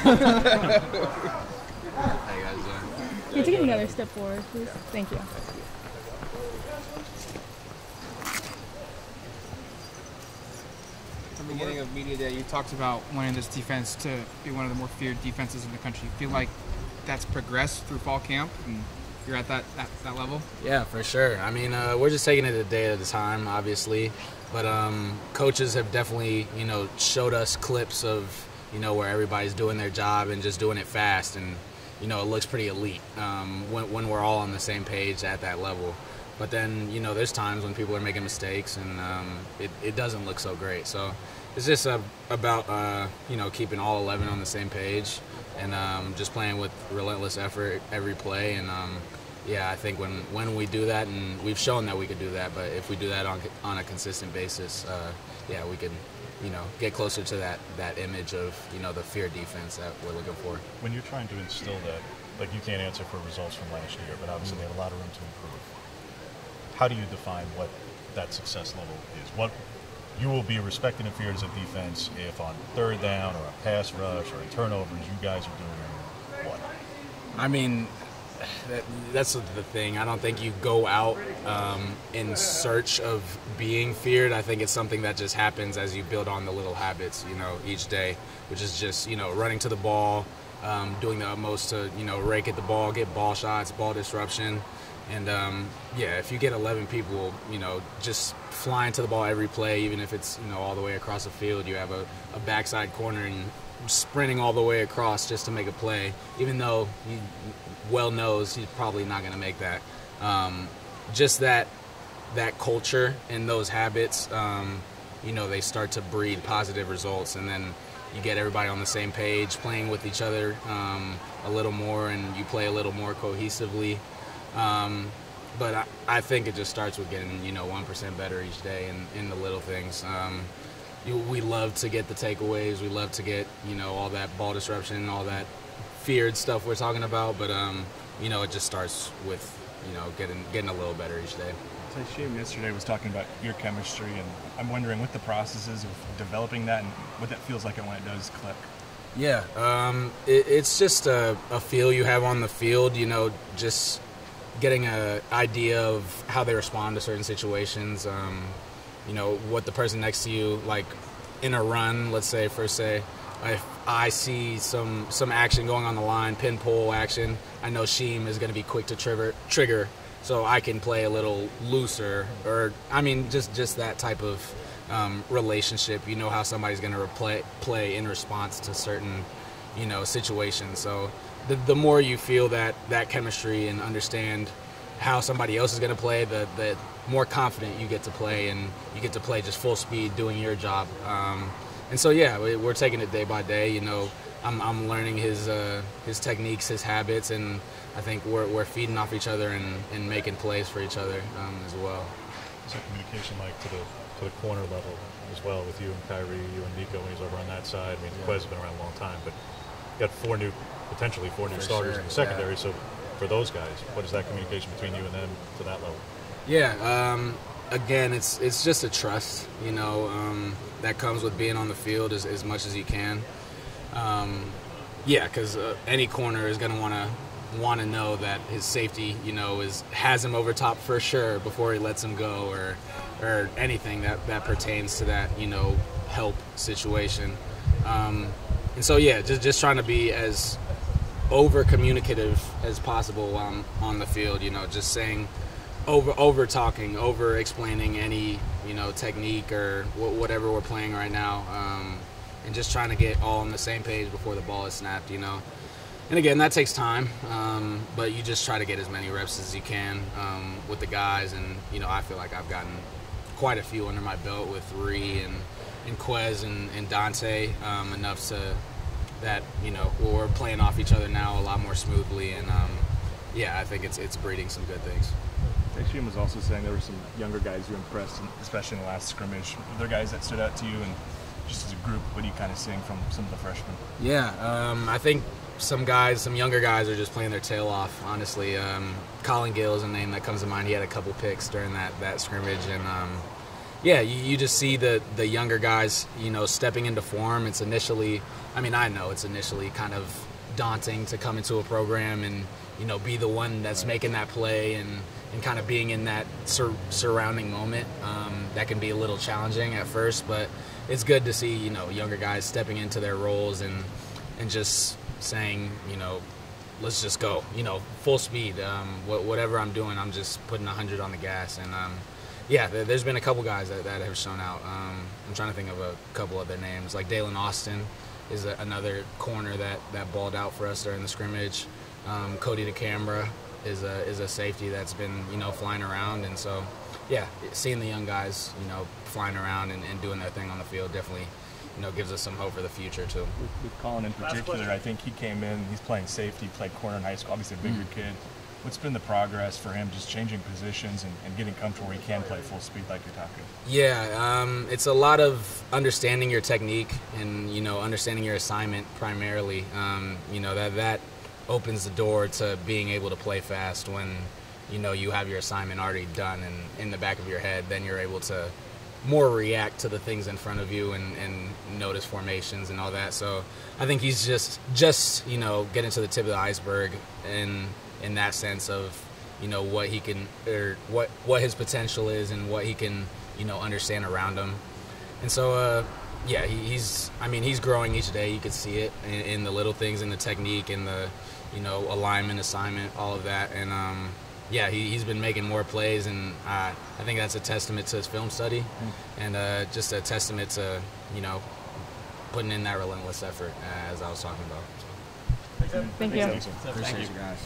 How you guys doing? Can you take another step forward, please? Thank you. From the beginning of media day, you talked about wanting this defense to be one of the more feared defenses in the country. You feel like that's progressed through fall camp and you're at that level? Yeah, for sure. I mean, we're just taking it a day at a time, obviously. But coaches have definitely, showed us clips of, where everybody's doing their job and just doing it fast. And, it looks pretty elite when we're all on the same page at that level. But then, there's times when people are making mistakes and it doesn't look so great. So it's just about, keeping all 11 on the same page and just playing with relentless effort every play. And, I think when we do that, and we've shown that we could do that, but if we do that on a consistent basis, we can, get closer to that image of, the fear defense that we're looking for. When you're trying to instill that, like you can't answer for results from last year, but obviously they have a lot of room to improve. How do you define what that success level is? What you will be respected and feared as a defense if on third down or a pass rush or in turnovers you guys are doing what? I mean, that's the thing. I don't think you go out in search of being feared. I think it's something that just happens as you build on the little habits, each day, which is just, running to the ball, doing the utmost to, rake at the ball, get ball shots, ball disruption. And, if you get 11 people, just flying to the ball every play, even if it's, all the way across the field, you have a backside corner and sprinting all the way across just to make a play, even though he well knows he's probably not going to make that. Just that culture and those habits, they start to breed positive results, and then you get everybody on the same page, playing with each other a little more, and you play a little more cohesively. But I think it just starts with getting, 1% better each day in the little things. We love to get the takeaways. We love to get, all that ball disruption, all that feared stuff we're talking about. But, it just starts with, getting a little better each day. Tasheem yesterday was talking about your chemistry, and I'm wondering what the processes of developing that and what that feels like when it does click. Yeah, it's just a feel you have on the field, just getting an idea of how they respond to certain situations, what the person next to you, like in a run, let's say, if I see some action going on the line, pin pull action, I know Sheem is going to be quick to trigger, so I can play a little looser, or, just that type of relationship. You know how somebody's going to play in response to certain, situations. So the more you feel that chemistry and understand how somebody else is going to play, the more confident you get to play, and you get to play just full speed doing your job. And so, we're taking it day by day. I'm learning his techniques, his habits, and I think we're feeding off each other and making plays for each other as well. What's that communication like to the corner level as well, with you and Kyrie, you and Nico when he's over on that side? I mean, Quez has been around a long time, but you got potentially four new starters in the secondary. So for those guys, what is that communication between you and them to that level? Yeah, again, it's just a trust, that comes with being on the field as much as you can. Because any corner is going to want to know that his safety, has him over top for sure before he lets him go, or anything that pertains to that, help situation. And so, just trying to be as over-communicative as possible on the field, just saying, over-talking, over-explaining any, technique or whatever we're playing right now, and just trying to get all on the same page before the ball is snapped, And again, that takes time, but you just try to get as many reps as you can with the guys, and, I feel like I've gotten quite a few under my belt with Ree and Quez and Dante, enough to that, we're playing off each other now a lot more smoothly, and I think it's breeding some good things. Tasheem was also saying there were some younger guys you impressed, especially in the last scrimmage. Were there guys that stood out to you, and just as a group, what are you kind of seeing from some of the freshmen? Yeah, I think some younger guys are just playing their tail off, honestly. Colin Gill is a name that comes to mind. He had a couple picks during that scrimmage, and you just see the younger guys, stepping into form. It's initially, I mean, I know it's initially kind of daunting to come into a program and, you know, be the one that's making that play and kind of being in that surrounding moment. That can be a little challenging at first, but it's good to see, you know, younger guys stepping into their roles and just saying, you know, let's just go, you know, full speed. Whatever I'm doing, I'm just putting 100 on the gas. And yeah, there's been a couple guys that have shown out. I'm trying to think of a couple other names, like Dalen Austin is another corner that balled out for us during the scrimmage. Cody DeCamera is a safety that's been, you know, flying around. And so, yeah, seeing the young guys, you know, flying around and doing their thing on the field definitely, you know, gives us some hope for the future too. With Colin in particular, I think he came in, he's playing safety, played corner in high school, obviously a bigger kid. What's been the progress for him just changing positions and getting comfortable where he can play full speed like you're talking? Yeah, it's a lot of understanding your technique and, you know, understanding your assignment primarily. You know, that opens the door to being able to play fast when, you know, you have your assignment already done and in the back of your head. Then you're able to more react to the things in front of you and notice formations and all that. So I think he's just you know, getting to the tip of the iceberg in that sense of, you know, what he can, or what his potential is and what he can, you know, understand around him. And so yeah, he's growing each day. You could see it in the little things, in the technique, in the, you know, alignment, assignment, all of that. And yeah, he's been making more plays, and I think that's a testament to his film study and just a testament to, you know, putting in that relentless effort as I was talking about. Thank you. Appreciate you guys.